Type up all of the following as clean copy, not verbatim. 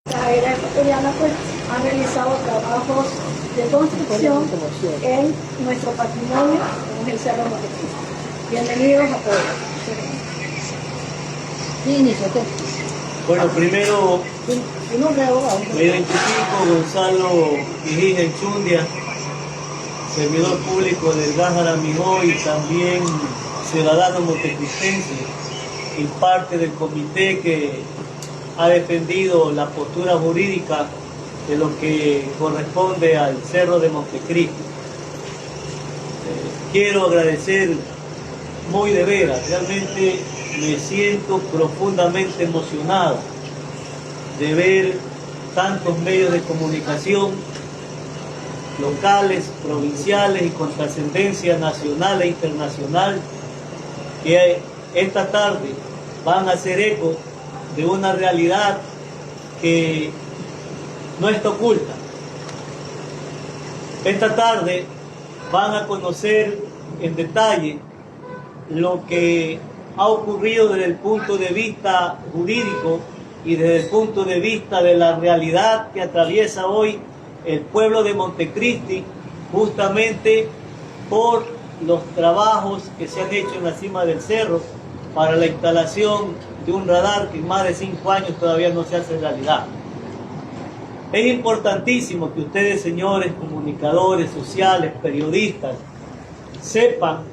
La era ecuatoriana pues ha realizado trabajos de construcción en nuestro patrimonio, en el Cerro Montecristi. Bienvenidos a todos. Bueno, primero me identifico Gonzalo Quirijá Enchundia, servidor público del Gájara Mijó y también ciudadano montecristense y parte del comité que ha defendido la postura jurídica de lo que corresponde al Cerro de Montecristi. Quiero agradecer muy de veras, realmente me siento profundamente emocionado de ver tantos medios de comunicación locales, provinciales y con trascendencia nacional e internacional que esta tarde van a hacer eco de una realidad que no está oculta. Esta tarde van a conocer en detalle lo que ha ocurrido desde el punto de vista jurídico y desde el punto de vista de la realidad que atraviesa hoy el pueblo de Montecristi, justamente por los trabajos que se han hecho en la cima del cerro para la instalación de un radar que en más de 5 años todavía no se hace realidad. Es importantísimo que ustedes, señores comunicadores sociales, periodistas, sepan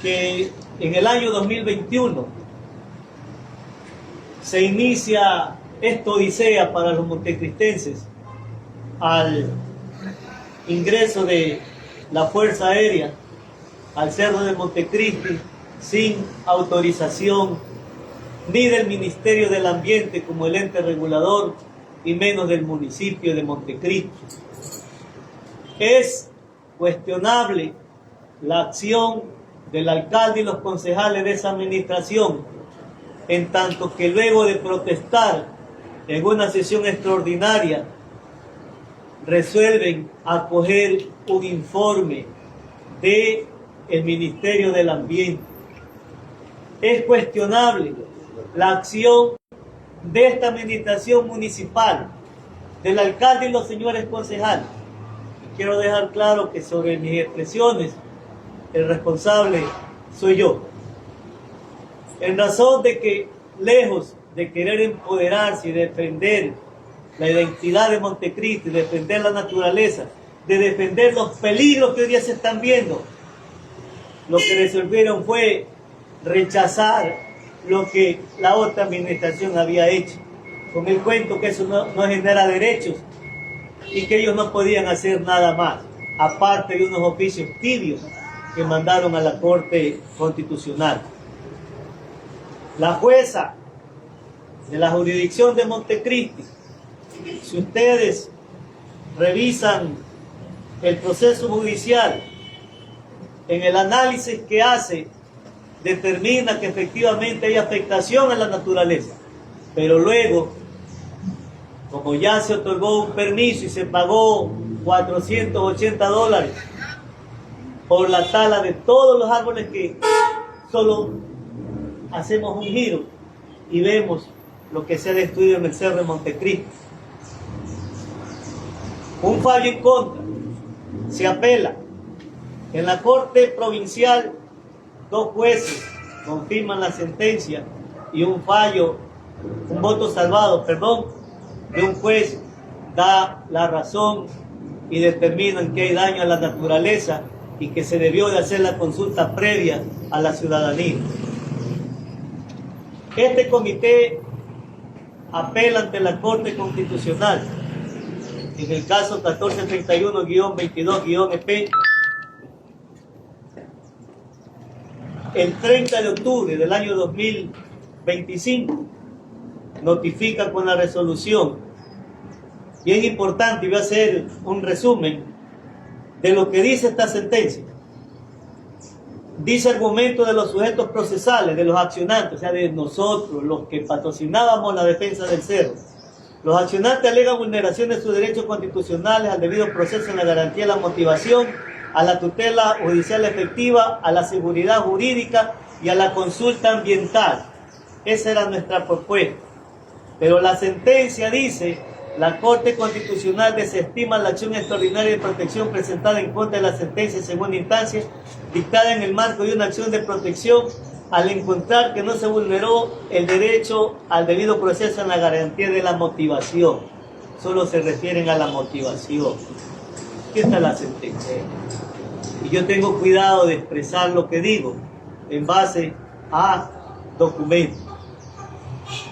que en el año 2021 se inicia esta odisea para los montecristenses al ingreso de la Fuerza Aérea al Cerro de Montecristi sin autorización ni del Ministerio del Ambiente como el ente regulador y menos del municipio de Montecristi. Es cuestionable la acción del alcalde y los concejales de esa administración, en tanto que luego de protestar en una sesión extraordinaria resuelven acoger un informe del Ministerio del Ambiente. Es cuestionable la acción de esta administración municipal, del alcalde y los señores concejales. Quiero dejar claro que sobre mis expresiones el responsable soy yo. En razón de que, lejos de querer empoderarse y defender la identidad de Montecristi, defender la naturaleza, de defender los peligros que hoy día se están viendo, lo que resolvieron fue rechazar lo que la otra administración había hecho, con el cuento que eso no genera derechos y que ellos no podían hacer nada más, aparte de unos oficios tibios que mandaron a la Corte Constitucional. La jueza de la jurisdicción de Montecristi, si ustedes revisan el proceso judicial, en el análisis que hace, determina que efectivamente hay afectación a la naturaleza, pero luego, como ya se otorgó un permiso y se pagó $480 por la tala de todos los árboles, que solo hacemos un giro y vemos lo que se ha destruido en el Cerro de Montecristi. Un fallo en contra, se apela. En la Corte Provincial, 2 jueces confirman la sentencia y un fallo, un voto salvado, perdón, de un juez da la razón y determinan que hay daño a la naturaleza y que se debió de hacer la consulta previa a la ciudadanía. Este comité apela ante la Corte Constitucional en el caso 1431-22-EP el 30 de octubre del año 2025 notifica con la resolución, y es importante, y voy a hacer un resumen de lo que dice esta sentencia. Dice argumento de los sujetos procesales, de los accionantes, o sea, de nosotros, los que patrocinábamos la defensa del cerro. Los accionantes alegan vulneración de sus derechos constitucionales al debido proceso en la garantía de la motivación, a la tutela judicial efectiva, a la seguridad jurídica y a la consulta ambiental. Esa era nuestra propuesta. Pero la sentencia dice: la Corte Constitucional desestima la acción extraordinaria de protección presentada en contra de la sentencia en segunda instancia, dictada en el marco de una acción de protección, al encontrar que no se vulneró el derecho al debido proceso en la garantía de la motivación. Solo se refieren a la motivación. Aquí está la sentencia. Y yo tengo cuidado de expresar lo que digo en base a documentos.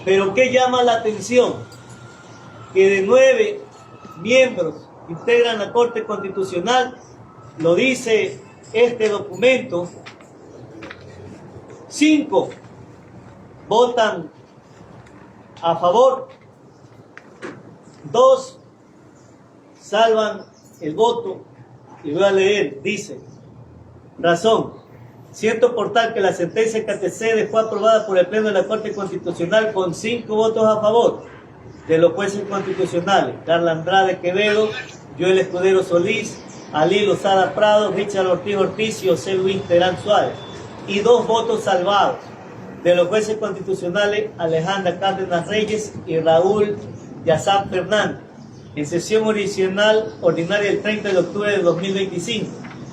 Pero ¿qué llama la atención? Que de 9 miembros que integran la Corte Constitucional, lo dice este documento, 5 votan a favor, 2 salvan el voto, y voy a leer, dice: razón, siento por tal que la sentencia que antecede fue aprobada por el Pleno de la Corte Constitucional con 5 votos a favor de los jueces constitucionales: Carla Andrade Quevedo, Joel Escudero Solís, Ali Lozada Prado, Richard Ortiz Ortiz y José Luis Terán Suárez, y 2 votos salvados de los jueces constitucionales Alejandra Cárdenas Reyes y Raúl Yazán Fernández, en sesión ordinaria el 30 de octubre de 2025,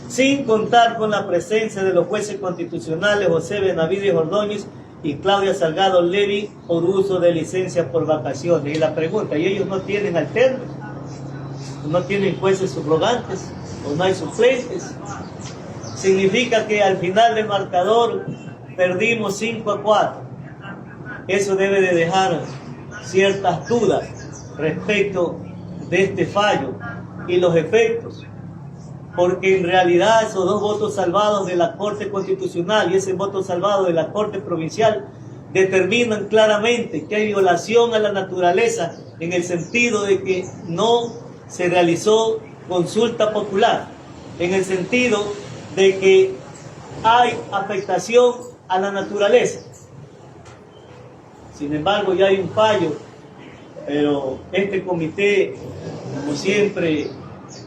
sin contar con la presencia de los jueces constitucionales José Benavides Ordóñez y Claudia Salgado Levy por uso de licencia por vacaciones. Y la pregunta: ¿y ellos no tienen alternos? ¿No tienen jueces subrogantes? ¿O no hay suplentes? Significa que al final del marcador perdimos 5-4. Eso debe de dejar ciertas dudas respecto de este fallo y los efectos, porque en realidad esos 2 votos salvados de la Corte Constitucional y ese voto salvado de la Corte Provincial determinan claramente que hay violación a la naturaleza, en el sentido de que no se realizó consulta popular, en el sentido de que hay afectación a la naturaleza. Sin embargo, ya hay un fallo, pero este comité, como siempre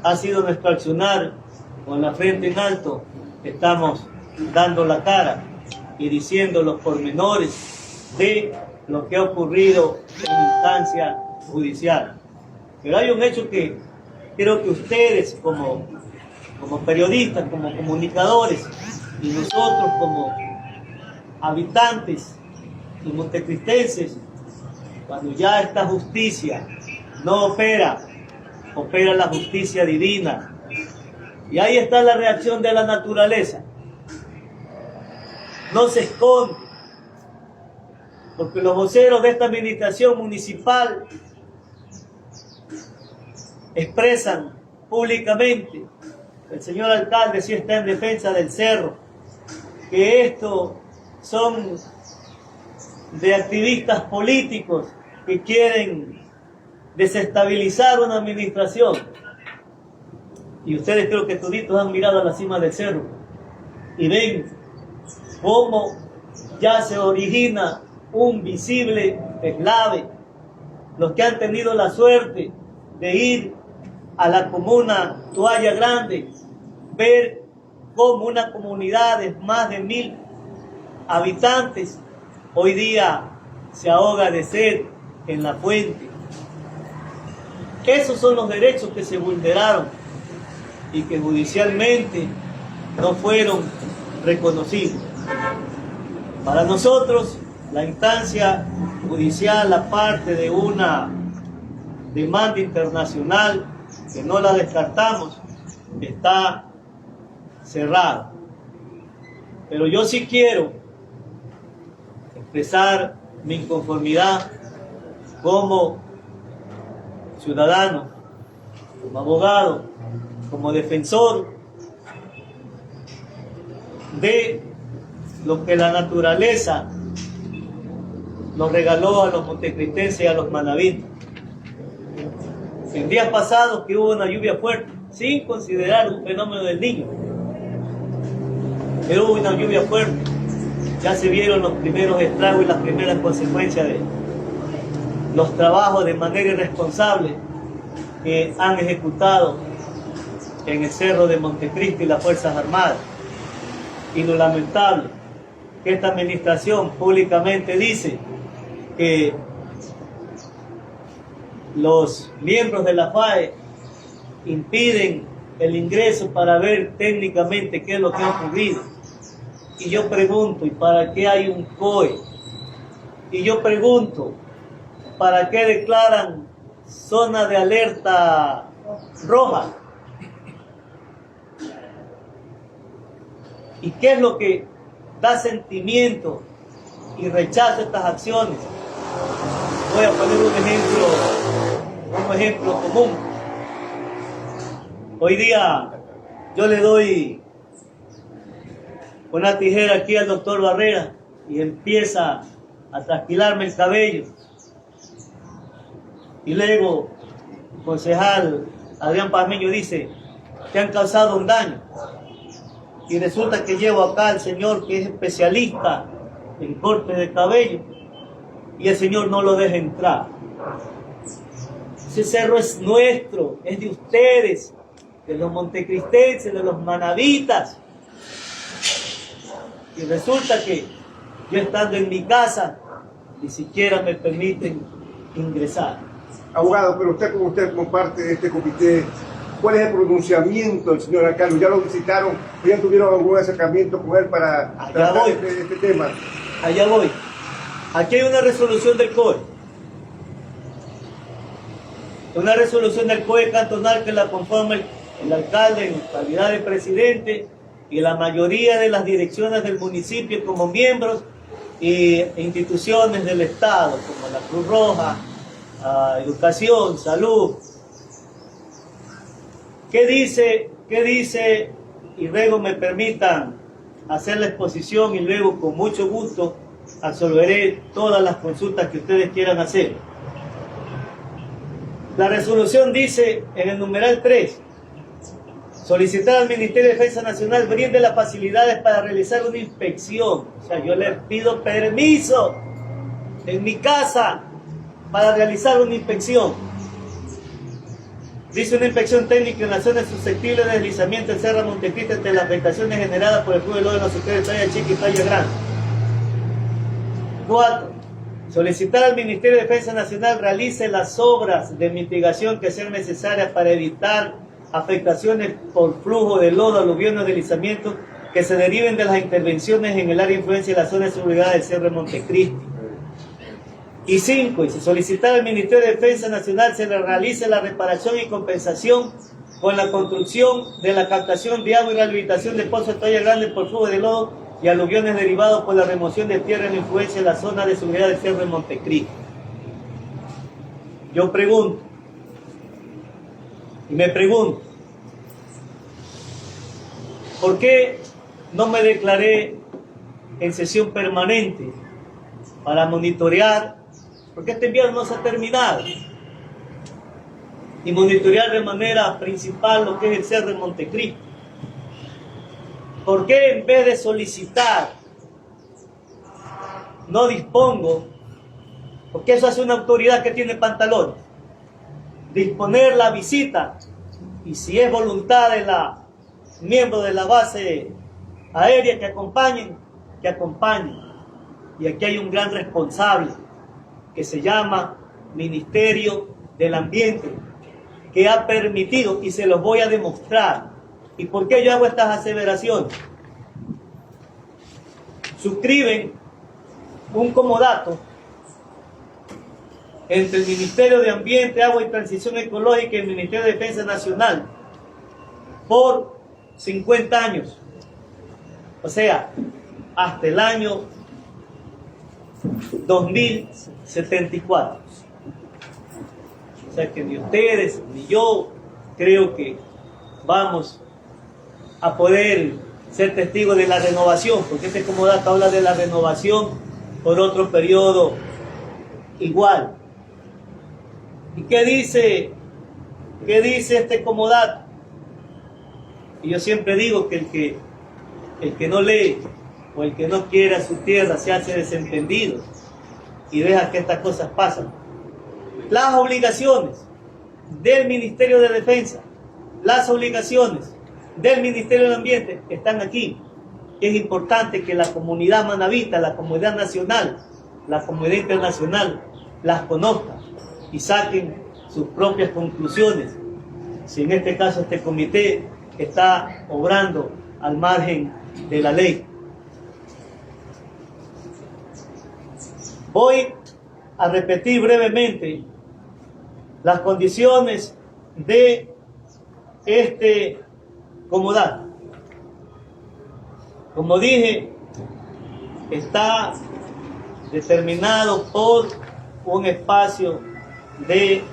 ha sido nuestro accionar, con la frente en alto, estamos dando la cara y diciendo los pormenores de lo que ha ocurrido en instancia judicial. Pero hay un hecho que creo que ustedes como periodistas, como comunicadores, y nosotros como habitantes y montecristenses, cuando ya esta justicia no opera la justicia divina. Y ahí está la reacción de la naturaleza. No se esconde, porque los voceros de esta administración municipal expresan públicamente, el señor alcalde sí está en defensa del cerro, que esto son de activistas políticos que quieren desestabilizar una administración. Y ustedes, creo que toditos han mirado a la cima del cerro y ven cómo ya se origina un visible eslave. Los que han tenido la suerte de ir a la comuna Toalla Grande, ver cómo una comunidad de más de 1000 habitantes hoy día se ahoga de sed en la fuente. Esos son los derechos que se vulneraron y que judicialmente no fueron reconocidos. Para nosotros, la instancia judicial, aparte de una demanda internacional, que no la descartamos, está cerrada. Pero yo sí quiero expresar mi inconformidad como ciudadano, como abogado, como defensor de lo que la naturaleza nos regaló a los montecristenses y a los manavitas. En días pasados que hubo una lluvia fuerte, sin considerar un fenómeno del Niño, pero hubo una lluvia fuerte, ya se vieron los primeros estragos y las primeras consecuencias de los trabajos de manera irresponsable que han ejecutado en el Cerro de Montecristo y las Fuerzas Armadas. Y lo lamentable, que esta administración públicamente dice que los miembros de la FAE impiden el ingreso para ver técnicamente qué es lo que ha ocurrido. Y yo pregunto, ¿y para qué hay un COE? Y yo pregunto, ¿para qué declaran zona de alerta roja? ¿Y qué es lo que da sentimiento y rechazo a estas acciones? Voy a poner un ejemplo común. Hoy día yo le doy una tijera aquí al doctor Barrera y empieza a trasquilarme el cabello. Y luego el concejal Adrián Pazmiño dice que han causado un daño. Y resulta que llevo acá al señor que es especialista en corte de cabello y el señor no lo deja entrar. Ese cerro es nuestro, es de ustedes, de los montecristenses, de los manavitas. Y resulta que yo estando en mi casa, ni siquiera me permiten ingresar. Abogado, pero usted como parte de este comité, ¿cuál es el pronunciamiento del señor alcalde? ¿Ya lo visitaron o ya tuvieron algún acercamiento con él para tratar este tema? Allá voy. Aquí hay una resolución del COE. Una resolución del COE cantonal que la conforma el alcalde en calidad de presidente y la mayoría de las direcciones del municipio como miembros e instituciones del Estado, como la Cruz Roja, Educación, Salud. ¿Qué dice? Y luego me permitan hacer la exposición y luego con mucho gusto absolveré todas las consultas que ustedes quieran hacer. La resolución dice en el numeral 3, solicitar al Ministerio de Defensa Nacional brinde las facilidades para realizar una inspección. O sea, yo le pido permiso en mi casa para realizar una inspección. Dice una inspección técnica en las zonas susceptibles de deslizamiento en Cerro Montecristo entre las afectaciones generadas por el flujo de lodo en los sectores de Playa Chica y Playa Grande. 4. Solicitar al Ministerio de Defensa Nacional realice las obras de mitigación que sean necesarias para evitar afectaciones por flujo de lodo, aluviones, deslizamientos que se deriven de las intervenciones en el área de influencia de la zona de seguridad del Cerro Montecristo. Y 5. Y se solicitar al Ministerio de Defensa Nacional se le realice la reparación y compensación con la construcción de la captación de agua y rehabilitación de pozos de Playa Grande por flujo de lodo y aluviones derivados por la remoción de tierra en la influencia de la zona de seguridad del Cerro de Montecristo. Yo pregunto, y me pregunto, ¿por qué no me declaré en sesión permanente para monitorear? Porque este invierno no se ha terminado. Y monitorear de manera principal lo que es el Cerro de Montecristo. ¿Por qué en vez de solicitar no dispongo? Porque eso hace una autoridad que tiene pantalones. Disponer la visita y si es voluntad de la miembro de la base aérea que acompañen. Y aquí hay un gran responsable que se llama Ministerio del Ambiente, que ha permitido, y se los voy a demostrar. ¿Y por qué yo hago estas aseveraciones? Suscriben un comodato entre el Ministerio de Ambiente, Agua y Transición Ecológica y el Ministerio de Defensa Nacional por 50 años. O sea, hasta el año 2074. O sea que ni ustedes ni yo creo que vamos a poder ser testigos de la renovación, porque este comodato habla de la renovación por otro periodo igual. ¿Y qué dice este comodato? Y yo siempre digo que el que no lee o el que no quiere a su tierra se hace desentendido y deja que estas cosas pasen. Las obligaciones del Ministerio de Defensa, las obligaciones del Ministerio de Ambiente están aquí. Es importante que la comunidad manabita, la comunidad nacional, la comunidad internacional las conozca y saquen sus propias conclusiones. Si en este caso este comité está obrando al margen de la ley. Voy a repetir brevemente las condiciones de este comodato. Como dije, está determinado por un espacio de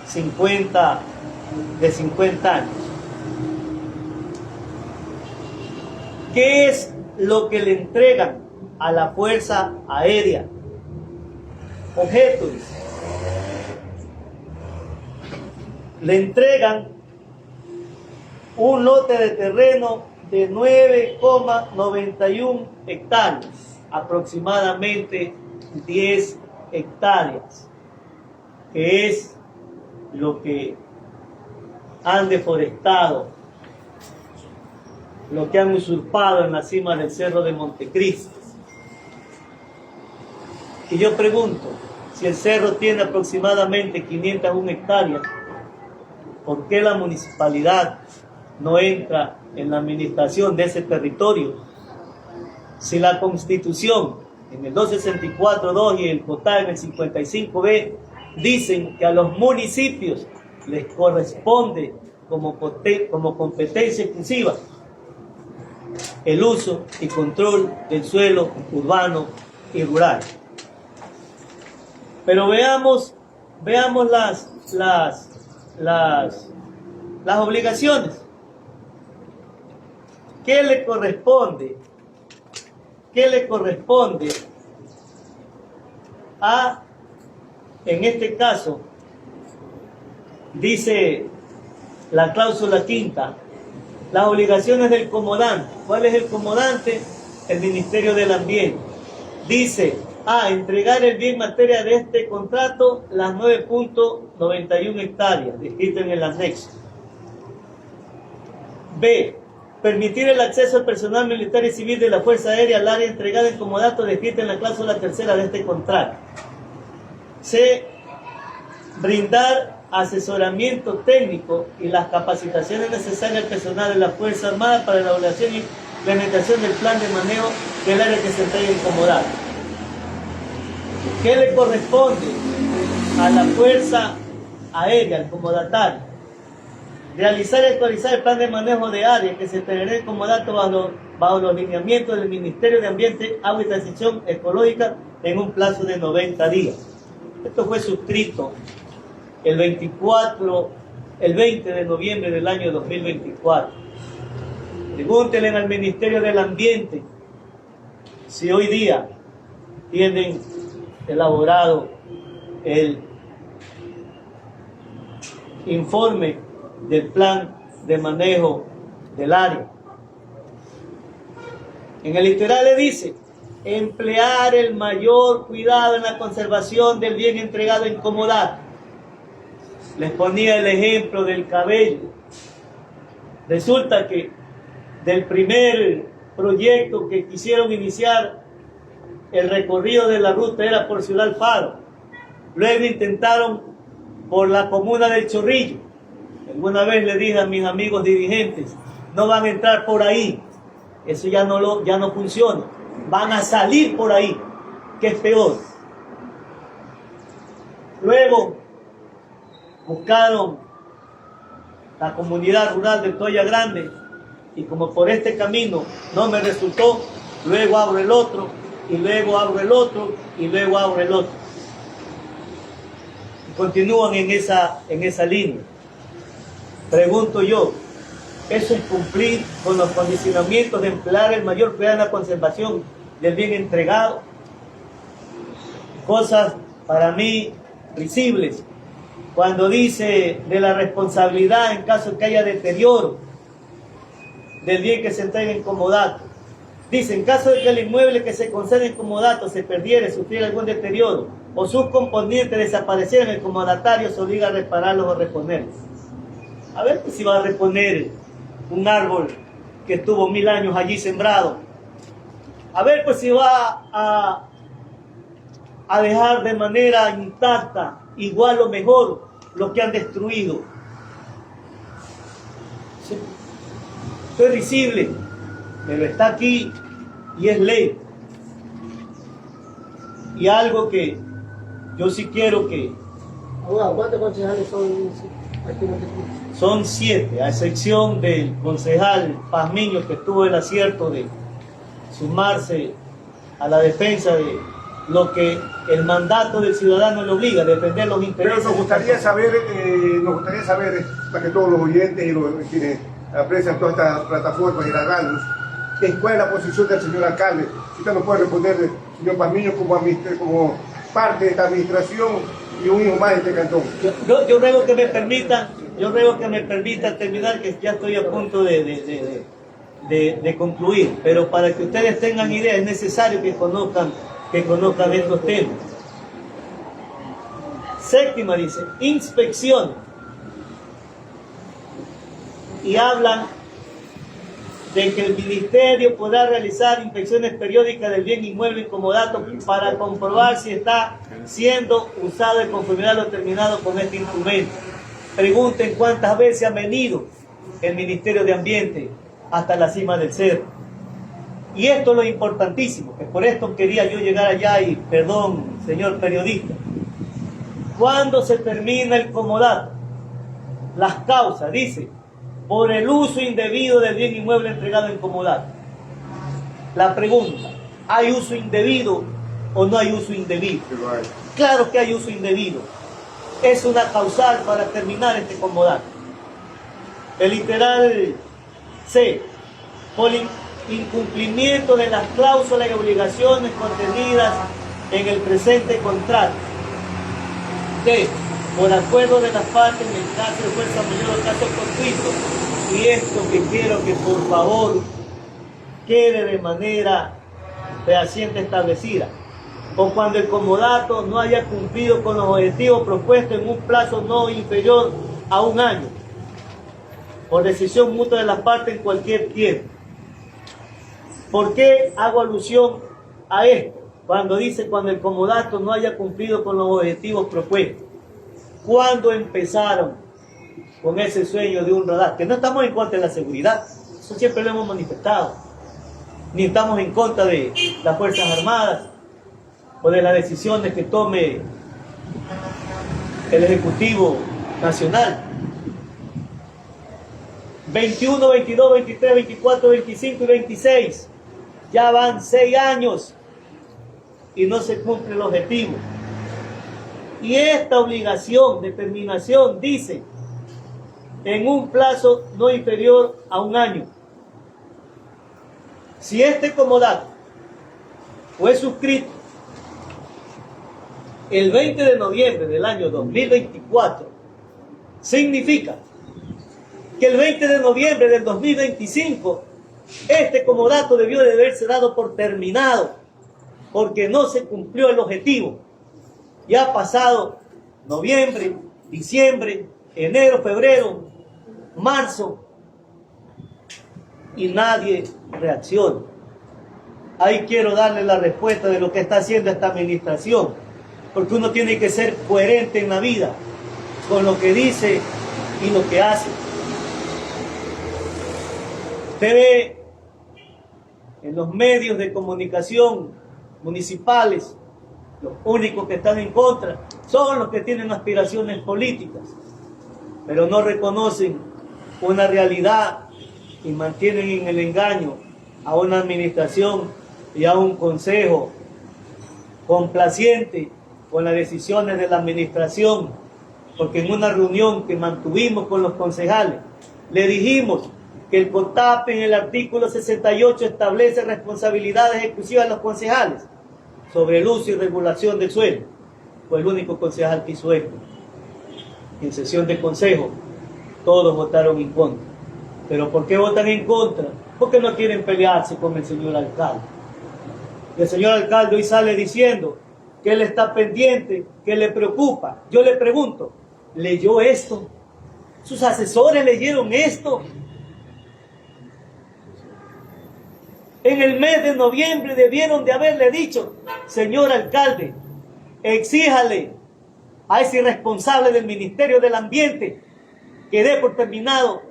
50 años. ¿Qué es lo que le entregan a la Fuerza Aérea? Objetos. Le entregan un lote de terreno de 9,91 hectáreas, aproximadamente 10 hectáreas, que es lo que han deforestado, lo que han usurpado en la cima del Cerro de Montecristo. Y yo pregunto, si el cerro tiene aproximadamente 501 hectáreas, ¿por qué la municipalidad no entra en la administración de ese territorio? Si la Constitución en el 264.2 y el COTAD en el 55B dicen que a los municipios les corresponde como competencia exclusiva el uso y control del suelo urbano y rural. Pero veamos las obligaciones. ¿Qué le corresponde? ¿Qué le corresponde a, en este caso, dice la cláusula quinta, las obligaciones del comodante? ¿Cuál es el comodante? El Ministerio del Ambiente. Dice: A, entregar el bien materia de este contrato las 9,91 hectáreas descritas en el anexo. B, permitir el acceso al personal militar y civil de la Fuerza Aérea al área entregada en comodato descrita en la cláusula tercera de este contrato. C, brindar asesoramiento técnico y las capacitaciones necesarias al personal de la Fuerza Armada para la elaboración y implementación del plan de manejo del área que se entrega en comodato. ¿Qué le corresponde a la Fuerza Aérea, al comodatario? Realizar y actualizar el plan de manejo de área que se entregará en comodato bajo los lineamientos del Ministerio de Ambiente, Agua y Transición Ecológica en un plazo de 90 días. Esto fue suscrito el 20 de noviembre del año 2024. Pregúntenle al Ministerio del Ambiente si hoy día tienen elaborado el informe del plan de manejo del área. En el literal le dice: emplear el mayor cuidado en la conservación del bien entregado en comodato. Les ponía el ejemplo del cabello. Resulta que del primer proyecto que quisieron iniciar, el recorrido de la ruta era por Ciudad Alfaro. Luego intentaron por la comuna del Chorrillo. Alguna vez le dije a mis amigos dirigentes: no van a entrar por ahí, eso ya no funciona, van a salir por ahí, que es peor. Luego buscaron la comunidad rural de Toya Grande y como por este camino no me resultó, luego abro el otro y luego abro el otro y luego abro el otro. Y continúan en esa línea. Pregunto yo, ¿eso es cumplir con los condicionamientos de emplear el mayor cuidado en la conservación del bien entregado? Cosas para mí risibles. Cuando dice de la responsabilidad en caso de que haya deterioro del bien que se entrega en comodato. Dice, en caso de que el inmueble que se concede en comodato se perdiere, sufriera algún deterioro o sus componentes desaparecieran, el comodatario se obliga a repararlos o reponerlos. A ver si va a reponer un árbol que estuvo 1000 años allí sembrado. A ver pues si va a dejar de manera intacta, igual o mejor, lo que han destruido. Sí. Esto es risible, pero está aquí y es ley. Y algo que yo sí quiero que... ¿Cuántos concejales son? Son 7, a excepción del concejal Pazmiño, que tuvo el acierto de sumarse a la defensa de lo que el mandato del ciudadano le obliga, a defender los intereses. Pero nos gustaría saber, más que todos los oyentes y los quienes aprecian todas estas plataformas y las radios, ¿cuál es la posición del señor alcalde? Si usted nos puede responder, señor Pazmiño, como parte de esta administración y un hijo más de este cantón. Yo ruego que me permitan terminar, que ya estoy a punto de concluir, pero para que ustedes tengan idea es necesario que conozcan estos temas. Séptima dice, inspección. Y hablan de que el ministerio podrá realizar inspecciones periódicas del bien inmueble en comodato para comprobar si está siendo usado de conformidad a lo determinado con este instrumento. Pregunten cuántas veces ha venido el Ministerio de Ambiente hasta la cima del cerro. Y esto es lo importantísimo, que por esto quería yo llegar allá y, perdón, señor periodista, ¿cuándo se termina el comodato? Las causas, dice, por el uso indebido del bien inmueble entregado en comodato. La pregunta, ¿hay uso indebido o no hay uso indebido? Claro que hay uso indebido. Es una causal para terminar este comodato. El literal C, por incumplimiento de las cláusulas y obligaciones contenidas en el presente contrato. D, por acuerdo de las partes en el caso de fuerza mayor o caso fortuito. Y esto que quiero que por favor quede de manera fehaciente establecida. O cuando el comodato no haya cumplido con los objetivos propuestos en un plazo no inferior a 1 año, por decisión mutua de las partes en cualquier tiempo. ¿Por qué hago alusión a esto? Cuando dice cuando el comodato no haya cumplido con los objetivos propuestos. ¿Cuándo empezaron con ese sueño de un radar? Que no estamos en contra de la seguridad, eso siempre lo hemos manifestado. Ni estamos en contra de las Fuerzas Armadas o de las decisiones que tome el Ejecutivo Nacional. 21, 22, 23, 24, 25 y 26. Ya van 6 años y no se cumple el objetivo. Y esta obligación de terminación dice en un plazo no inferior a 1 año. Si este comodato fue suscrito el 20 de noviembre del año 2024, significa que el 20 de noviembre del 2025 este comodato debió de haberse dado por terminado porque no se cumplió el objetivo. Ya ha pasado noviembre, diciembre, enero, febrero, marzo y nadie reacciona. Ahí quiero darle la respuesta de lo que está haciendo esta administración, porque uno tiene que ser coherente en la vida con lo que dice y lo que hace. Usted ve en los medios de comunicación municipales Los únicos que están en contra son los que tienen aspiraciones políticas, pero no reconocen una realidad y mantienen en el engaño a una administración y a un consejo complaciente con las decisiones de la administración, porque en una reunión que mantuvimos con los concejales, le dijimos que el COTAP en el artículo 68 establece responsabilidades exclusivas de los concejales sobre el uso y regulación del suelo. Fue el único concejal que hizo esto. En sesión de consejo, todos votaron en contra. ¿Pero por qué votan en contra? Porque no quieren pelearse con el señor alcalde. Y el señor alcalde hoy sale diciendo que él está pendiente, que le preocupa. Yo le pregunto, ¿leyó esto? ¿Sus asesores leyeron esto? En el mes de noviembre debieron de haberle dicho, señor alcalde, exíjale a ese irresponsable del Ministerio del Ambiente que dé por terminado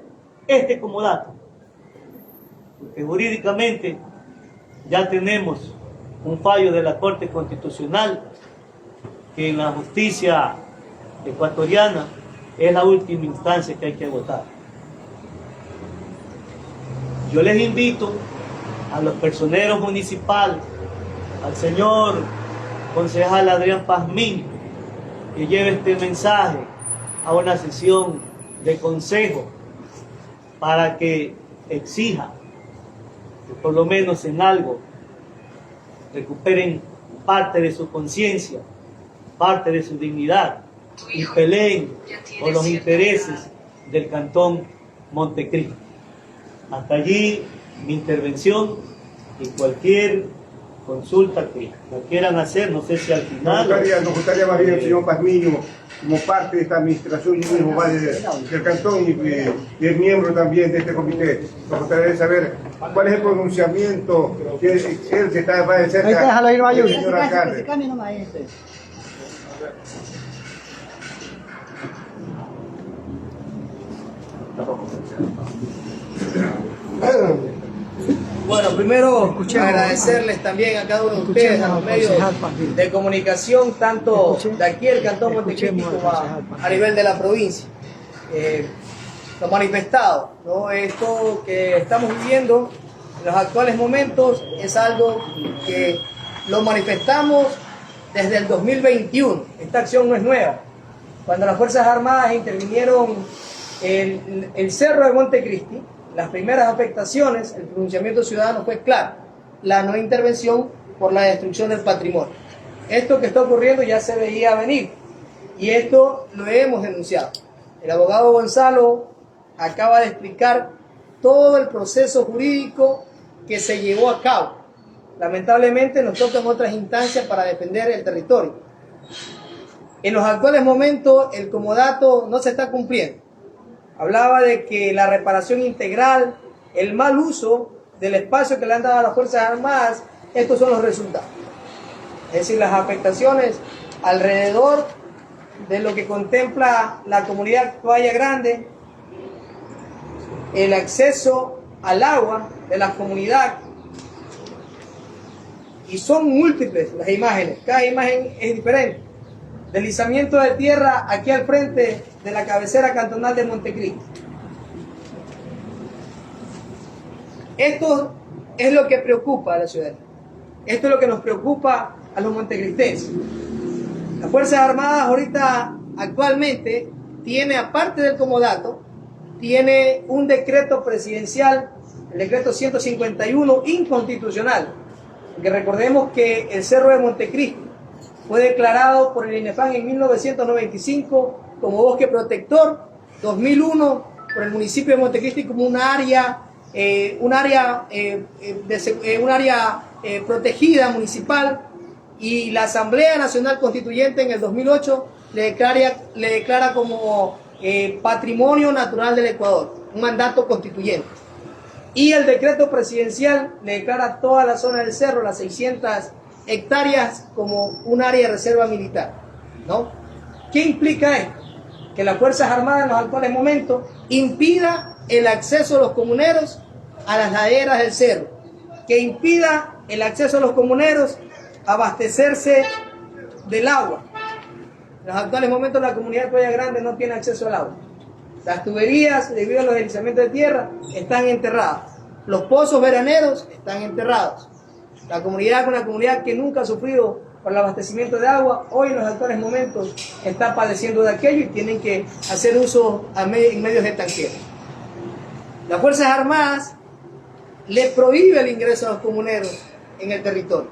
este comodato. Porque jurídicamente ya tenemos un fallo de la Corte Constitucional que en la justicia ecuatoriana es la última instancia que hay que votar. Yo les invito a los personeros municipales, al señor concejal Adrián Pazmín, que lleve este mensaje a una sesión de consejo para que exija que por lo menos en algo recuperen parte de su conciencia, parte de su dignidad y peleen por los intereses del Cantón Montecristi. Hasta allí mi intervención y cualquier consulta que la quieran hacer, no sé si al final... Nos gustaría más bien el señor Pazmiño, como parte de esta administración y mismo va del Cantón y es miembro también de este comité. Nos gustaría saber cuál es el pronunciamiento que él que está más de cerca del señor alcalde. Bueno, primero agradecerles también a cada uno de ustedes, a los medios de comunicación, tanto de aquí del Cantón Montecristi como a nivel de la provincia. Lo manifestado, ¿no? Esto que estamos viviendo en los actuales momentos es algo que lo manifestamos desde el 2021. Esta acción no es nueva. Cuando las Fuerzas Armadas intervinieron en el Cerro de Montecristi, las primeras afectaciones, el pronunciamiento ciudadano fue claro: la no intervención por la destrucción del patrimonio. Esto que está ocurriendo ya se veía venir y esto lo hemos denunciado. El abogado Gonzalo acaba de explicar todo el proceso jurídico que se llevó a cabo. Lamentablemente nos tocan otras instancias para defender el territorio. En los actuales momentos el comodato no se está cumpliendo. Hablaba de que la reparación integral, el mal uso del espacio que le han dado a las Fuerzas Armadas, estos son los resultados. Es decir, las afectaciones alrededor de lo que contempla la comunidad Toalla Grande, el acceso al agua de la comunidad, y son múltiples las imágenes, cada imagen es diferente. Deslizamiento de tierra aquí al frente de la cabecera cantonal de Montecristi. Esto es lo que preocupa a la ciudadanía. Esto es lo que nos preocupa a los montecristenses. Las Fuerzas Armadas ahorita actualmente tiene, aparte del comodato, tiene un decreto presidencial, el decreto 151, inconstitucional. Porque recordemos que el Cerro de Montecristi fue declarado por el INEFAN en 1995 como bosque protector, 2001 por el municipio de Montecristi como un área protegida municipal, y la Asamblea Nacional Constituyente en el 2008 le declara como patrimonio natural del Ecuador, un mandato constituyente. Y el decreto presidencial le declara toda la zona del cerro, las 600 hectáreas, como un área de reserva militar, ¿no? ¿Qué implica esto? Que las Fuerzas Armadas en los actuales momentos impida el acceso de los comuneros a las laderas del cerro, que impida el acceso de los comuneros a abastecerse del agua. En los actuales momentos la comunidad de Playa Grande no tiene acceso al agua. Las tuberías, debido a los deslizamientos de tierra, están enterradas. Los pozos veraneros están enterrados. La comunidad es una comunidad que nunca ha sufrido por el abastecimiento de agua, hoy en los actuales momentos está padeciendo de aquello y tienen que hacer uso en medios de tanqueros. Las Fuerzas Armadas le prohíbe el ingreso a los comuneros en el territorio.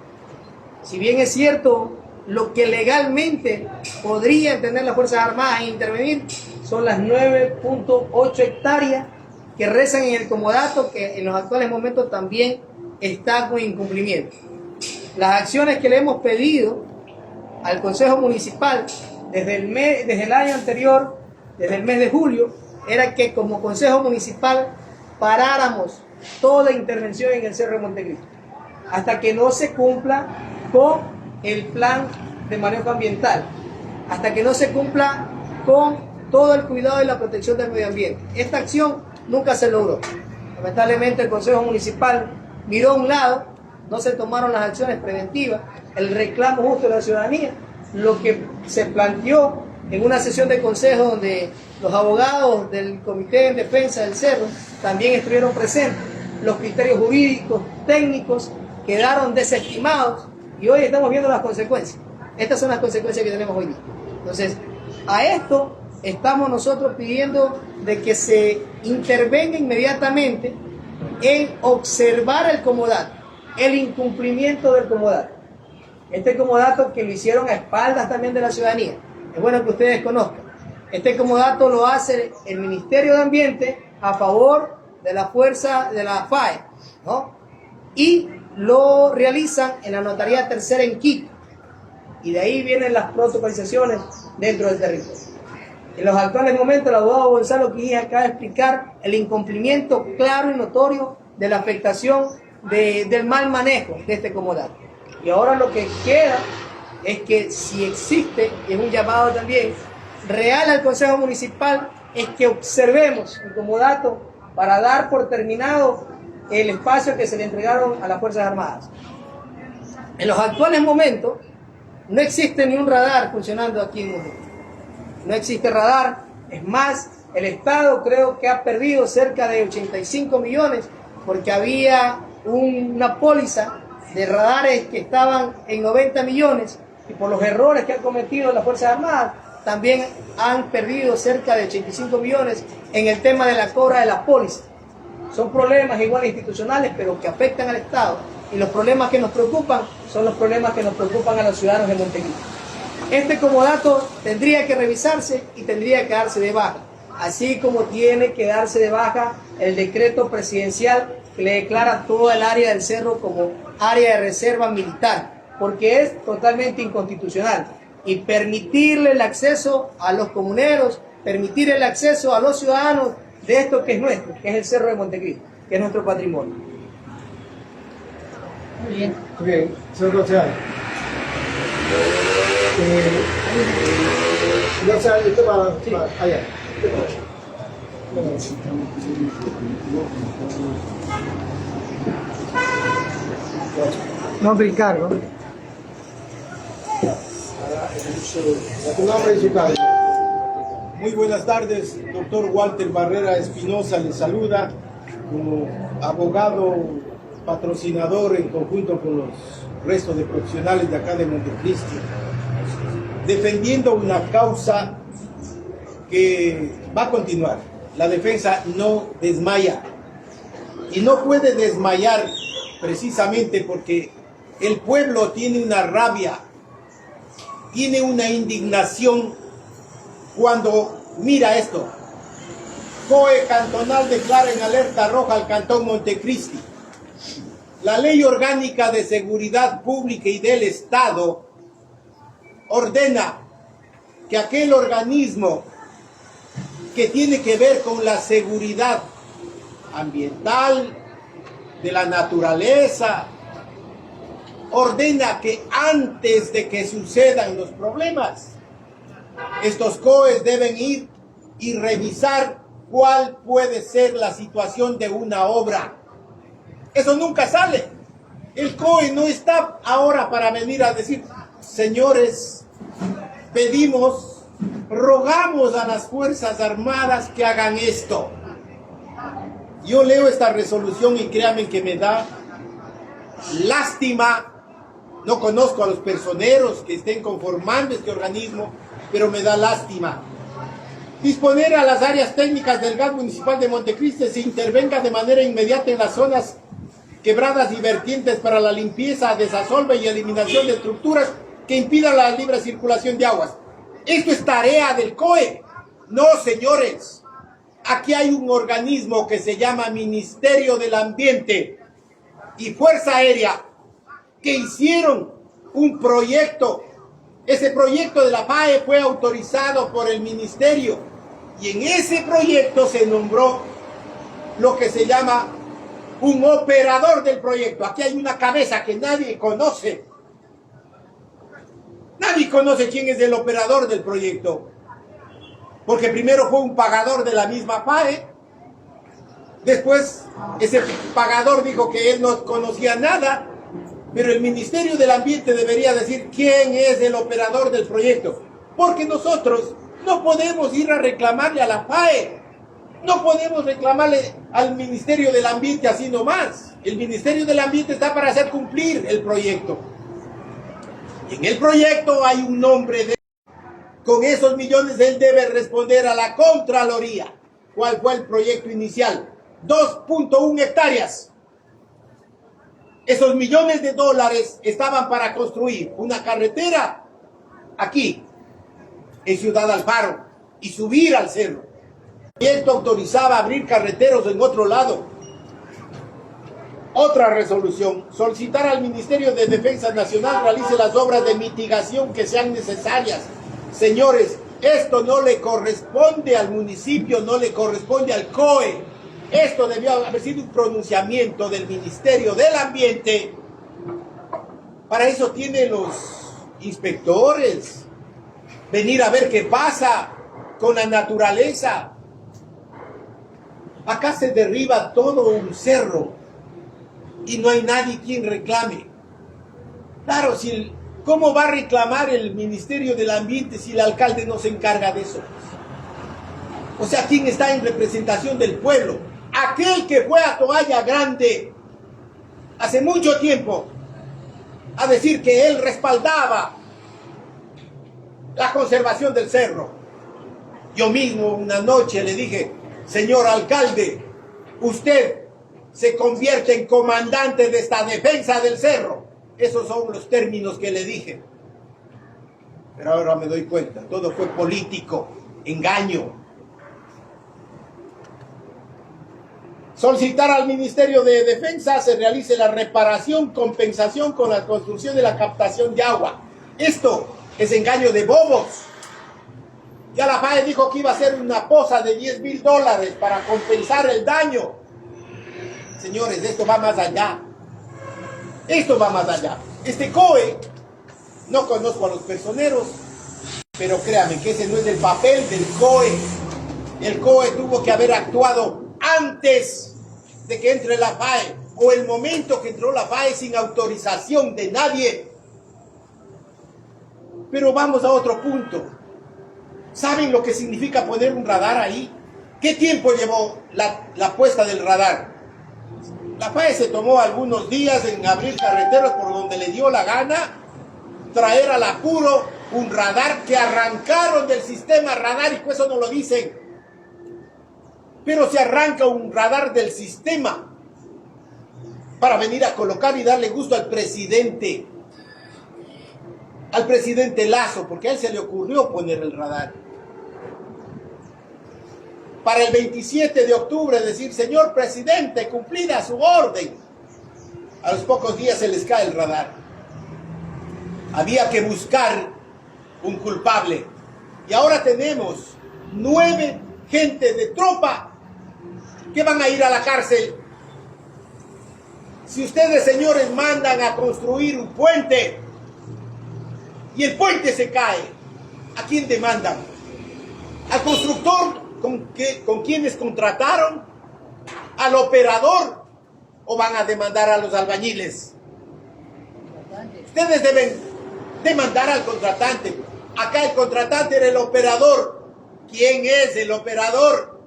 Si bien es cierto, lo que legalmente podrían tener las Fuerzas Armadas e intervenir son las 9.8 hectáreas que rezan en el comodato, que en los actuales momentos también está con incumplimiento. Las acciones que le hemos pedido al Consejo Municipal desde el año anterior, desde el mes de julio, era que como Consejo Municipal paráramos toda intervención en el Cerro de Montecristo hasta que no se cumpla con el plan de manejo ambiental, hasta que no se cumpla con todo el cuidado y la protección del medio ambiente. Esta acción nunca se logró. Lamentablemente el Consejo Municipal miró a un lado, no se tomaron las acciones preventivas, el reclamo justo de la ciudadanía, lo que se planteó en una sesión de consejo donde los abogados del Comité en Defensa del Cerro también estuvieron presentes. Los criterios jurídicos, técnicos, quedaron desestimados y hoy estamos viendo las consecuencias. Estas son las consecuencias que tenemos hoy día. Entonces, a esto estamos nosotros pidiendo de que se intervenga inmediatamente en observar el comodato, el incumplimiento del comodato. Este comodato que lo hicieron a espaldas también de la ciudadanía. Es bueno que ustedes conozcan. Este comodato lo hace el Ministerio de Ambiente a favor de la fuerza de la FAE, ¿no? Y lo realizan en la Notaría Tercera en Quito. Y de ahí vienen las protocolizaciones dentro del territorio. En los actuales momentos, el abogado Gonzalo Quijís acaba de explicar el incumplimiento claro y notorio de la afectación del mal manejo de este comodato. Y ahora lo que queda es que si existe, y es un llamado también real al Consejo Municipal, es que observemos el comodato para dar por terminado el espacio que se le entregaron a las Fuerzas Armadas. En los actuales momentos no existe ni un radar funcionando aquí en Mundo. No existe radar, es más, el Estado creo que ha perdido cerca de 85 millones porque había una póliza de radares que estaban en 90 millones y por los errores que han cometido las Fuerzas Armadas también han perdido cerca de 85 millones en el tema de la cobra de la póliza. Son problemas igual institucionales pero que afectan al Estado y los problemas que nos preocupan son los problemas que nos preocupan a los ciudadanos de Montecristo. Este comodato tendría que revisarse y tendría que darse de baja, así como tiene que darse de baja el decreto presidencial que le declara toda el área del cerro como área de reserva militar, porque es totalmente inconstitucional. Y permitirle el acceso a los comuneros, permitir el acceso a los ciudadanos de esto que es nuestro, que es el Cerro de Montecristo, que es nuestro patrimonio. Muy bien. Bien, señor concejal. Concejal, usted va allá. Nombre y cargo. Su nombre y su cargo. Muy buenas tardes, doctor Walter Barrera Espinosa le saluda como abogado patrocinador en conjunto con los restos de profesionales de acá de Montecristo, defendiendo una causa que va a continuar. La defensa no desmaya y no puede desmayar precisamente porque el pueblo tiene una rabia, tiene una indignación cuando mira esto. COE cantonal declara en alerta roja al Cantón Montecristi. La Ley Orgánica de Seguridad Pública y del Estado ordena que aquel organismo que tiene que ver con la seguridad ambiental, de la naturaleza, ordena que antes de que sucedan los problemas, estos COEs deben ir y revisar cuál puede ser la situación de una obra. Eso nunca sale. El COE no está ahora para venir a decir, señores pedimos, rogamos a las Fuerzas Armadas que hagan esto. Yo leo esta resolución y créanme que me da lástima. No conozco a los personeros que estén conformando este organismo, pero me da lástima. Disponer a las áreas técnicas del gas municipal de Montecristi se intervenga de manera inmediata en las zonas quebradas y vertientes para la limpieza, desasolve y eliminación de estructuras que impidan la libre circulación de aguas. Esto es tarea del COE. No, señores. Aquí hay un organismo que se llama Ministerio del Ambiente y Fuerza Aérea que hicieron un proyecto. Ese proyecto de la PAE fue autorizado por el ministerio y en ese proyecto se nombró lo que se llama un operador del proyecto. Aquí hay una cabeza que nadie conoce. Nadie conoce quién es el operador del proyecto, porque primero fue un pagador de la misma PAE, después ese pagador dijo que él no conocía nada, pero el Ministerio del Ambiente debería decir quién es el operador del proyecto, porque nosotros no podemos ir a reclamarle a la PAE, no podemos reclamarle al Ministerio del Ambiente así nomás. El Ministerio del Ambiente está para hacer cumplir el proyecto. Y en el proyecto hay un nombre de... Con esos millones él debe responder a la Contraloría. ¿Cuál fue el proyecto inicial? 2.1 hectáreas. Esos millones de dólares estaban para construir una carretera aquí, en Ciudad Alfaro, y subir al cerro. El proyecto autorizaba abrir carreteros en otro lado. Otra resolución, solicitar al Ministerio de Defensa Nacional realice las obras de mitigación que sean necesarias. Señores, esto no le corresponde al municipio, no le corresponde al COE. Esto debió haber sido un pronunciamiento del Ministerio del Ambiente. Para eso tienen los inspectores. Venir a ver qué pasa con la naturaleza. Acá se derriba todo un cerro y no hay nadie quien reclame. Claro, ¿cómo va a reclamar el Ministerio del Ambiente si el alcalde no se encarga de eso? O sea, ¿quién está en representación del pueblo? Aquel que fue a Toalla Grande hace mucho tiempo a decir que él respaldaba la conservación del cerro. Yo mismo una noche le dije, señor alcalde, usted se convierte en comandante de esta defensa del cerro. Esos son los términos que le dije. Pero ahora me doy cuenta, todo fue político, engaño. Solicitar al Ministerio de Defensa se realice la reparación, compensación con la construcción de la captación de agua. Esto es engaño de bobos. Ya la PAE dijo que iba a hacer una poza de $10,000 para compensar el daño. Señores, esto va más allá. Esto va más allá. Este COE, no conozco a los personeros, pero créanme que ese no es el papel del COE. El COE tuvo que haber actuado antes de que entre la PAE, o el momento que entró la PAE sin autorización de nadie. Pero vamos a otro punto. ¿Saben lo que significa poner un radar ahí? ¿Qué tiempo llevó la puesta del radar? La PAE se tomó algunos días en abrir carreteros por donde le dio la gana, traer al apuro un radar que arrancaron del sistema radar, y pues eso no lo dicen. Pero se arranca un radar del sistema para venir a colocar y darle gusto al presidente Lazo, porque a él se le ocurrió poner el radar. Para el 27 de octubre decir, señor presidente, cumplida su orden. A los pocos días se les cae el radar. Había que buscar un culpable. Y ahora tenemos 9 gente de tropa que van a ir a la cárcel. Si ustedes, señores, mandan a construir un puente y el puente se cae, ¿a quién demandan? ¿Al constructor con quienes contrataron? ¿Al operador? ¿O van a demandar a los albañiles? Ustedes deben demandar al contratante. Acá el contratante era el operador. ¿Quién es el operador?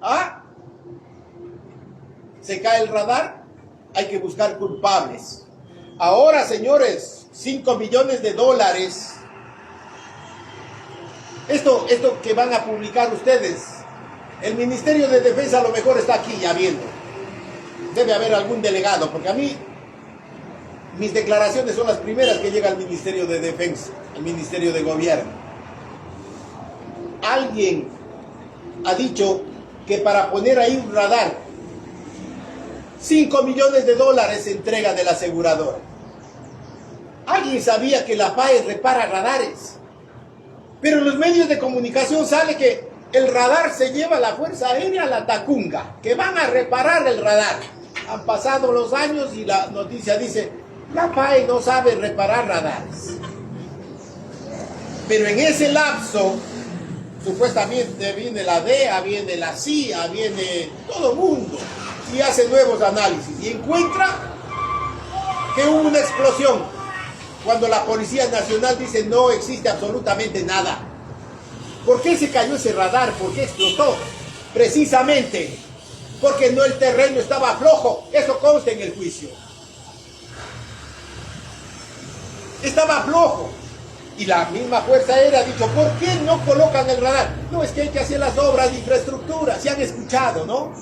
¿Ah? Se cae el radar, hay que buscar culpables. Ahora, señores, 5 millones de dólares. Esto que van a publicar ustedes, el Ministerio de Defensa a lo mejor está aquí ya viendo. Debe haber algún delegado, porque a mí, mis declaraciones son las primeras que llegan al Ministerio de Defensa, al Ministerio de Gobierno. Alguien ha dicho que para poner ahí un radar, 5 millones de dólares se entrega de la aseguradora. Alguien sabía que la FAE repara radares, pero en los medios de comunicación sale que el radar se lleva a la Fuerza Aérea a la Tacunga, que van a reparar el radar. Han pasado los años y la noticia dice, la FAE no sabe reparar radares. Pero en ese lapso, supuestamente viene la DEA, viene la CIA, viene todo el mundo y hace nuevos análisis y encuentra que hubo una explosión cuando la Policía Nacional dice no existe absolutamente nada. ¿Por qué se cayó ese radar? ¿Por qué explotó? Precisamente porque el terreno estaba flojo. Eso consta en el juicio. Estaba flojo. Y la misma Fuerza Aérea ha dicho, ¿por qué no colocan el radar? No, es que hay que hacer las obras de infraestructura. Se han escuchado, ¿no?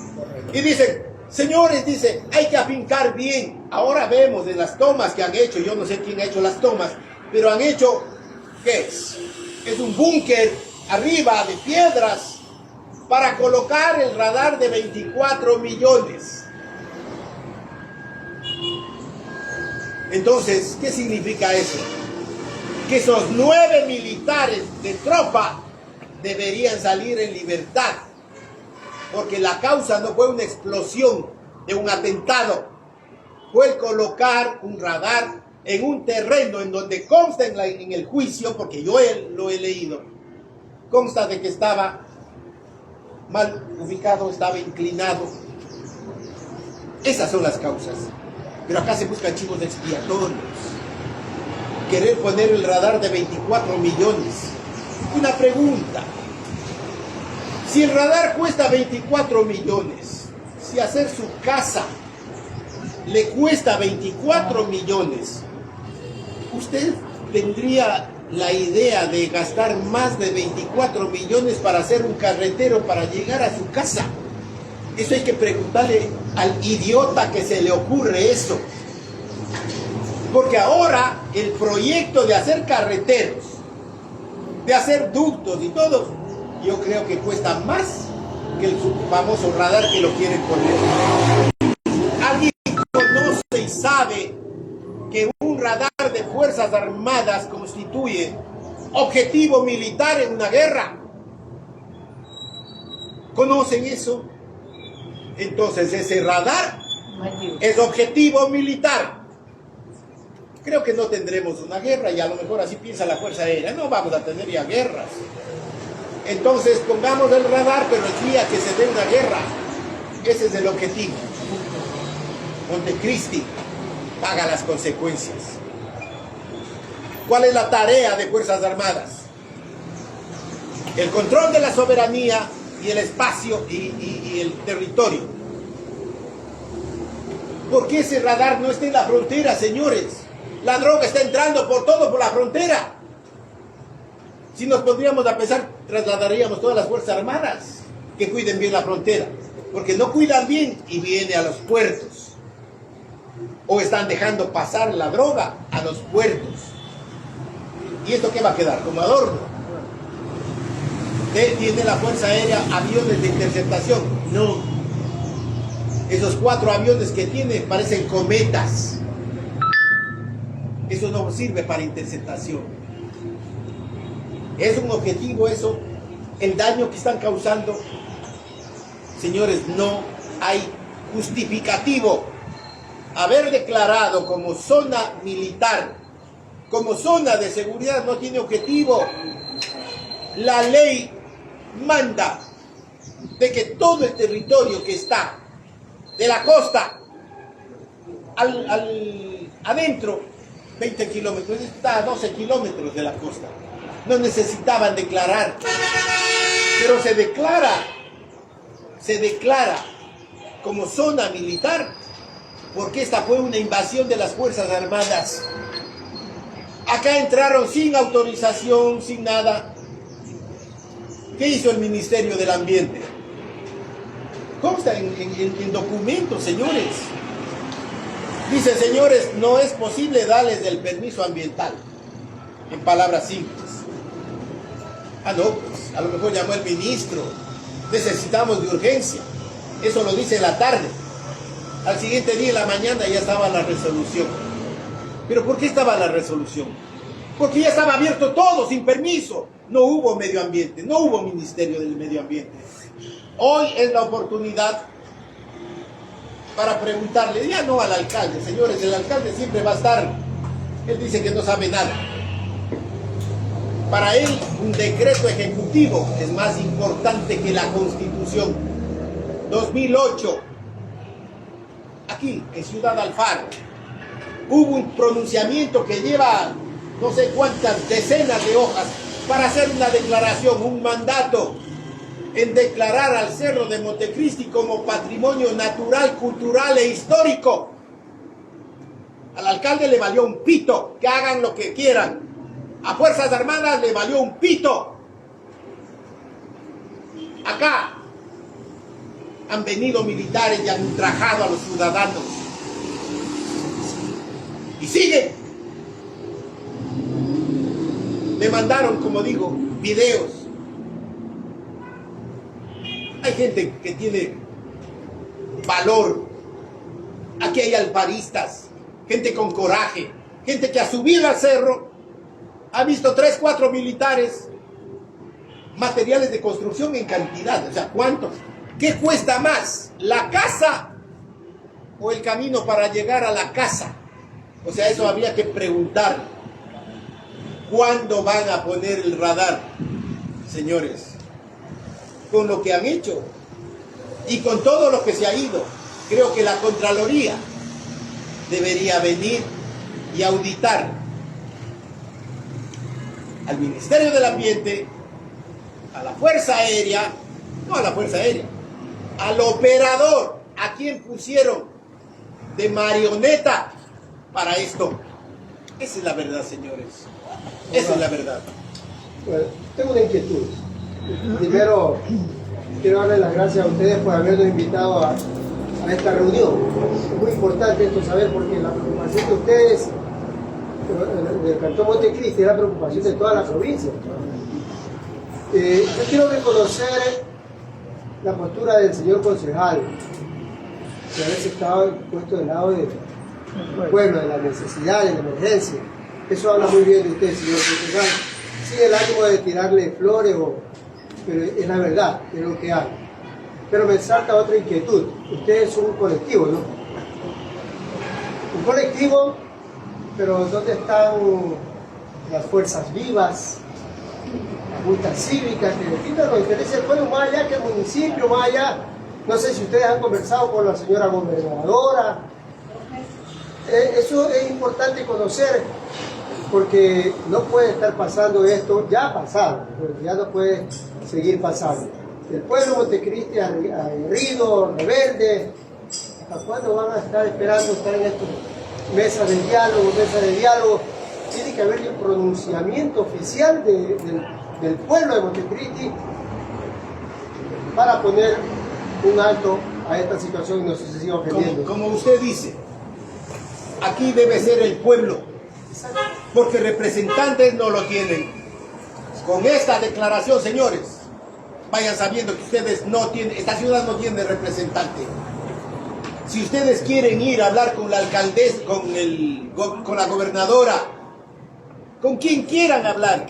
Y dicen, señores, dice, hay que afincar bien. Ahora vemos en las tomas que han hecho, yo no sé quién ha hecho las tomas, pero han hecho, ¿qué es? Es un búnker arriba de piedras para colocar el radar de 24 millones. Entonces, ¿qué significa eso? Que esos 9 militares de tropa deberían salir en libertad, porque la causa no fue una explosión de un atentado, fue el colocar un radar en un terreno en donde consta en el juicio, porque yo lo he leído, consta de que estaba mal ubicado, estaba inclinado. Esas son las causas. Pero acá se buscan chivos expiatorios. Querer poner el radar de 24 millones. Una pregunta. Si el radar cuesta 24 millones, si hacer su casa le cuesta 24 millones, ¿usted tendría la idea de gastar más de 24 millones para hacer un carretero para llegar a su casa? Eso hay que preguntarle al idiota que se le ocurre eso. Porque ahora el proyecto de hacer carreteros, de hacer ductos y todo, yo creo que cuesta más que el famoso radar que lo quieren poner. ¿Alguien conoce y sabe que un radar de Fuerzas Armadas constituye objetivo militar en una guerra? ¿Conocen eso? Entonces ese radar es objetivo militar. Creo que no tendremos una guerra y a lo mejor así piensa la Fuerza Aérea. No vamos a tener ya guerras. Entonces pongamos el radar, pero el día que se dé una guerra, ese es el objetivo. Montecristi paga las consecuencias. ¿Cuál es la tarea de Fuerzas Armadas? El control de la soberanía y el espacio y el territorio. ¿Por qué ese radar no está en la frontera, señores? La droga está entrando por todo, por la frontera. Si nos pondríamos a pensar, trasladaríamos todas las Fuerzas Armadas que cuiden bien la frontera. Porque no cuidan bien y viene a los puertos. O están dejando pasar la droga a los puertos. ¿Y esto qué va a quedar? Como adorno. ¿Tiene la Fuerza Aérea aviones de interceptación? No. Esos 4 aviones que tiene parecen cometas. Eso no sirve para interceptación. Es un objetivo eso. El daño que están causando. Señores, no hay justificativo. Haber declarado como zona militar, como zona de seguridad, no tiene objetivo. La ley manda de que todo el territorio que está de la costa adentro, 20 kilómetros, está a 12 kilómetros de la costa. no necesitaban declarar, pero se declara como zona militar, porque esta fue una invasión de las Fuerzas Armadas. Acá entraron sin autorización, sin nada. ¿Qué hizo el Ministerio del Ambiente? Consta en documentos, señores. Dice, señores, no es posible darles el permiso ambiental. En palabras simples. Ah, no, pues a lo mejor llamó el ministro. Necesitamos de urgencia. Eso lo dice en la tarde. Al siguiente día en la mañana ya estaba la resolución. ¿Pero por qué estaba la resolución? Porque ya estaba abierto todo sin permiso. No hubo medio ambiente, no hubo Ministerio del Medio Ambiente. Hoy es la oportunidad para preguntarle, ya no al alcalde, señores, el alcalde siempre va a estar, él dice que no sabe nada. Para él, un decreto ejecutivo es más importante que la Constitución. 2008, aquí, en Ciudad Alfaro, hubo un pronunciamiento que lleva no sé cuántas decenas de hojas para hacer una declaración, un mandato en declarar al Cerro de Montecristi como patrimonio natural, cultural e histórico. Al alcalde le valió un pito, que hagan lo que quieran. A Fuerzas Armadas le valió un pito. Acá han venido militares y han ultrajado a los ciudadanos. Y siguen. Le mandaron, como digo, videos. Hay gente que tiene valor. Aquí hay alfaristas, gente con coraje, gente que ha subido al cerro, ha visto 3, 4 militares, materiales de construcción en cantidad. O sea, ¿cuántos? ¿Qué cuesta más? ¿La casa o el camino para llegar a la casa? O sea, eso habría que preguntar. ¿Cuándo van a poner el radar, señores? Con lo que han hecho y con todo lo que se ha ido, creo que la Contraloría debería venir y auditar al Ministerio del Ambiente, a la Fuerza Aérea, no a la Fuerza Aérea, al operador, a quien pusieron de marioneta para esto. Esa es la verdad, señores. Esa es la verdad. Bueno, tengo una inquietud. Primero, quiero darle las gracias a ustedes por habernos invitado a esta reunión. Es muy importante esto saber, porque la preocupación de ustedes del Cantón Montecristi es la preocupación de toda la provincia. Yo quiero reconocer la postura del señor concejal, que a veces estaba puesto del lado del pueblo, de la necesidad, de la emergencia. Eso habla muy bien de usted, señor concejal. Sin el ánimo de tirarle flores, pero es la verdad, es lo que hay. Pero me salta otra inquietud. Ustedes son un colectivo, ¿no? Un colectivo, pero ¿dónde están las fuerzas vivas, las juntas cívicas que defiendan los intereses del pueblo, más allá que el municipio, más allá? No sé si ustedes han conversado con la señora gobernadora. Eso es importante conocer, porque no puede estar pasando esto, ya ha pasado, pero ya no puede seguir pasando. El pueblo de Montecristi aguerrido, rebelde, ¿hasta cuándo van a estar esperando estar en estas mesas de diálogo? Tiene que haber un pronunciamiento oficial del pueblo de Montecristi para poner un alto a esta situación y no se siga ofendiendo. Como usted dice, aquí debe ser el pueblo, porque representantes no lo tienen. Con esta declaración, señores, vayan sabiendo que ustedes no tienen, esta ciudad no tiene representante. Si ustedes quieren ir a hablar con la alcaldesa, con la gobernadora, con quien quieran hablar,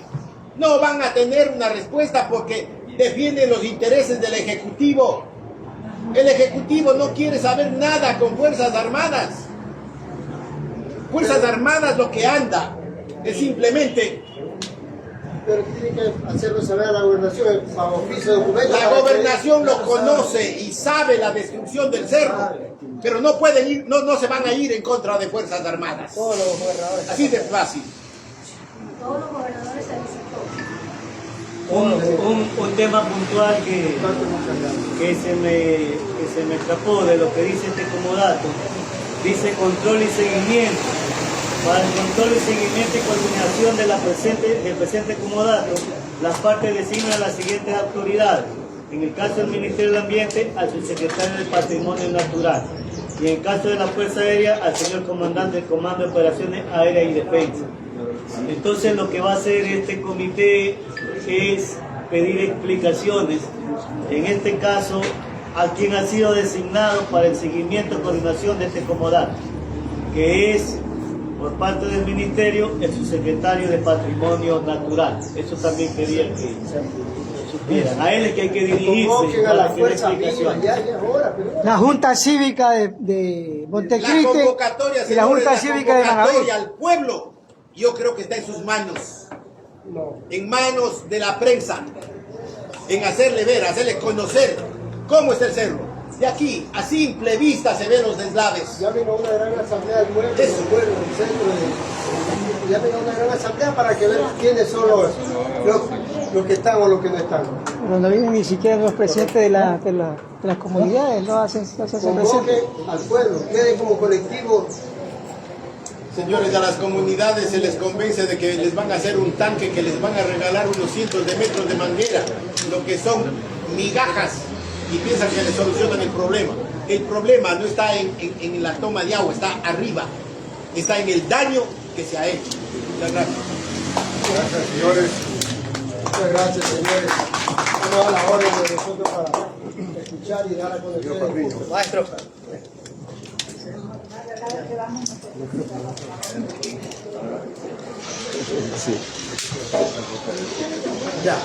no van a tener una respuesta, porque defienden los intereses del Ejecutivo. El Ejecutivo no quiere saber nada con Fuerzas Armadas. Fuerzas Armadas lo que anda es simplemente... Pero tiene que hacerlo saber a la gobernación, a oficio de documento. La gobernación lo conoce y sabe la destrucción del cerro, pero no pueden ir, no se van a ir en contra de Fuerzas Armadas. Todos los gobernadores. Así de fácil. Todos los gobernadores se dicen todo. Un tema puntual que se me escapó de lo que dice este comodato. Dice control y seguimiento. Para el control y seguimiento y coordinación del presente comodato, las partes designan a las siguientes autoridades. En el caso del Ministerio del Ambiente, al subsecretario del Patrimonio Natural. Y en el caso de la Fuerza Aérea, al señor comandante del Comando de Operaciones Aéreas y Defensa. Entonces lo que va a hacer este comité es pedir explicaciones, en este caso, a quien ha sido designado para el seguimiento y coordinación de este comodato, que es, por parte del Ministerio, el subsecretario de Patrimonio Natural. Eso también quería que supieran. A él es que hay que dirigirse. Convoquen a la para que dé fuerza viva, explicaciones. ya ahora, pero... La Junta Cívica de La Montecristi convocatoria, y la señores, Junta Cívica de Managua. convocatoria al pueblo, yo creo que está en sus manos, No. en manos de la prensa, en hacerle ver, hacerle conocer cómo es el cerro. De aquí, a simple vista, se ven los deslaves. Ya vino una gran asamblea del pueblo, del Eso. pueblo, del centro de... Ya vino una gran asamblea para que vean quiénes son los que están o los que no están. Pero no vienen ni siquiera los presidentes de las comunidades, no hacen presentes. Convoquen al pueblo, queden como colectivo. Señores, a las comunidades se les convence de que les van a hacer un tanque, que les van a regalar unos cientos de metros de manguera, lo que son migajas, y piensan que les solucionan el problema. El problema no está en la toma de agua, está arriba, está en el daño que se ha hecho. Muchas gracias. Gracias, señores. Muchas gracias, señores. Vamos a la orden de nosotros para escuchar y dar a conocer el punto. Maestro. Ya.